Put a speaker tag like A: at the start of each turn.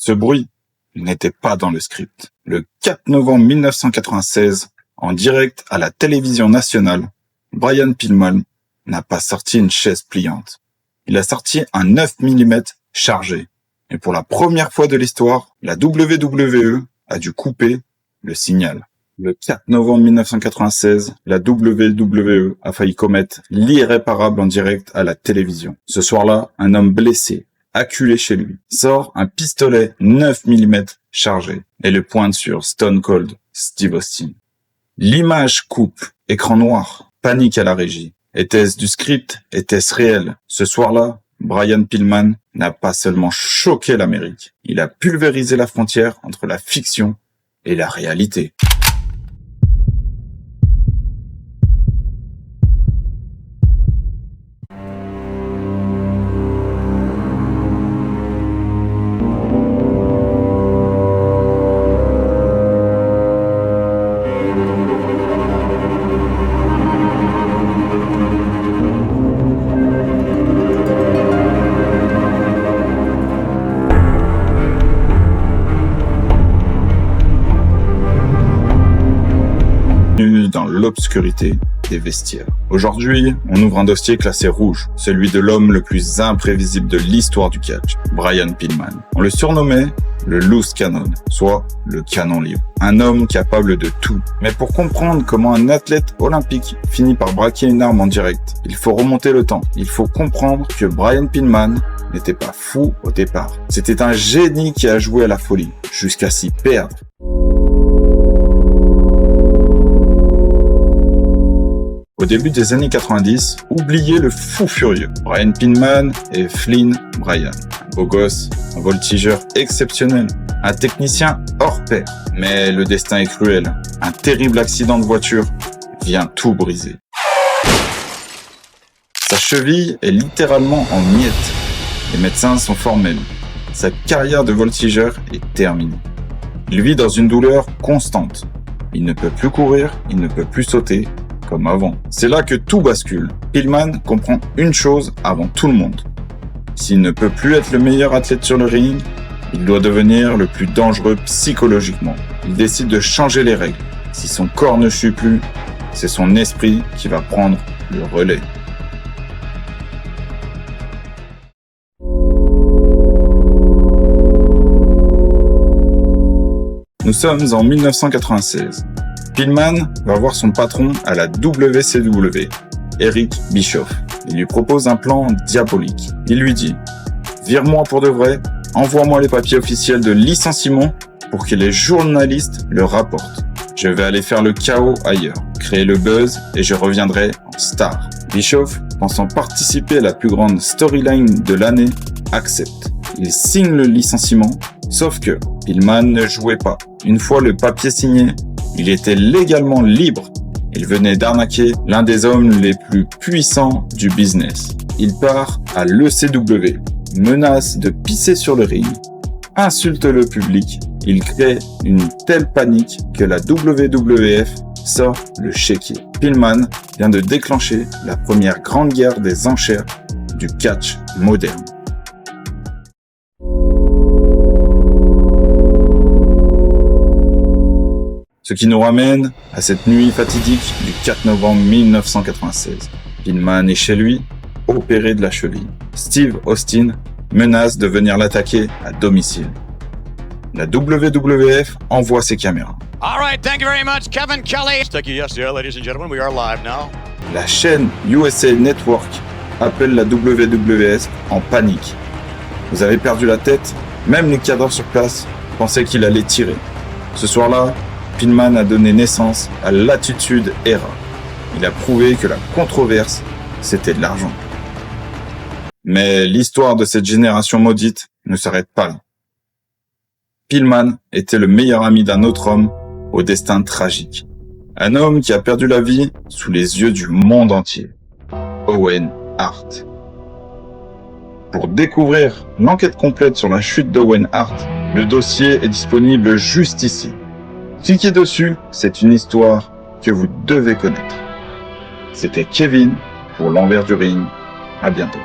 A: Ce bruit n'était pas dans le script. Le 4 novembre 1996, en direct à la télévision nationale, Brian Pillman n'a pas sorti une chaise pliante. Il a sorti un 9 mm chargé. Et pour la première fois de l'histoire, la WWE a dû couper le signal. Le 4 novembre 1996, la WWE a failli commettre l'irréparable en direct à la télévision. Ce soir-là, un homme blessé, acculé chez lui, sort un pistolet 9 mm chargé et le pointe sur Stone Cold Steve Austin. L'image coupe, écran noir, panique à la régie. Était-ce du script? Était-ce réel? Ce soir-là, Brian Pillman n'a pas seulement choqué l'Amérique, il a pulvérisé la frontière entre la fiction et la réalité. Dans l'obscurité des vestiaires. Aujourd'hui, on ouvre un dossier classé rouge, celui de l'homme le plus imprévisible de l'histoire du catch, Brian Pillman. On le surnommait le loose cannon, soit le canon libre. Un homme capable de tout. Mais pour comprendre comment un athlète olympique finit par braquer une arme en direct, il faut remonter le temps. Il faut comprendre que Brian Pillman n'était pas fou au départ. C'était un génie qui a joué à la folie, jusqu'à s'y perdre. Au début des années 90, oubliez le fou furieux. Brian Pillman et Flynn Bryan. Un beau gosse, un voltigeur exceptionnel, un technicien hors pair. Mais le destin est cruel. Un terrible accident de voiture vient tout briser. Sa cheville est littéralement en miettes. Les médecins sont formels. Sa carrière de voltigeur est terminée. Il vit dans une douleur constante. Il ne peut plus courir, il ne peut plus sauter, comme avant. C'est là que tout bascule. Pillman comprend une chose avant tout le monde. S'il ne peut plus être le meilleur athlète sur le ring, il doit devenir le plus dangereux psychologiquement. Il décide de changer les règles. Si son corps ne suit plus, c'est son esprit qui va prendre le relais. Nous sommes en 1996. Pillman va voir son patron à la WCW, Eric Bischoff. Il lui propose un plan diabolique. Il lui dit « Vire-moi pour de vrai, envoie-moi les papiers officiels de licenciement pour que les journalistes le rapportent. Je vais aller faire le chaos ailleurs, créer le buzz et je reviendrai en star. » Bischoff, pensant participer à la plus grande storyline de l'année, accepte. Il signe le licenciement, sauf que Pillman ne jouait pas. Une fois le papier signé, il était légalement libre. Il venait d'arnaquer l'un des hommes les plus puissants du business. Il part à l'ECW, menace de pisser sur le ring, insulte le public. Il crée une telle panique que la WWF sort le chéquier. Pillman vient de déclencher la première grande guerre des enchères du catch moderne. Ce qui nous ramène à cette nuit fatidique du 4 novembre 1996. Pillman est chez lui, opéré de la cheville. Steve Austin menace de venir l'attaquer à domicile. La WWF envoie ses caméras.
B: All right, thank you very much, Kevin Kelly. Thank you, yes, yeah, ladies and gentlemen, we are live now.
A: La chaîne USA Network appelle la WWF en panique. Vous avez perdu la tête? Même les cadres sur place pensaient qu'il allait tirer. Ce soir-là, Pillman a donné naissance à l'Attitude Era. Il a prouvé que la controverse, c'était de l'argent. Mais l'histoire de cette génération maudite ne s'arrête pas là. Pillman était le meilleur ami d'un autre homme au destin tragique. Un homme qui a perdu la vie sous les yeux du monde entier. Owen Hart. Pour découvrir l'enquête complète sur la chute d'Owen Hart, le dossier est disponible juste ici. Cliquez dessus, c'est une histoire que vous devez connaître. C'était Kevin pour l'envers du ring. À bientôt.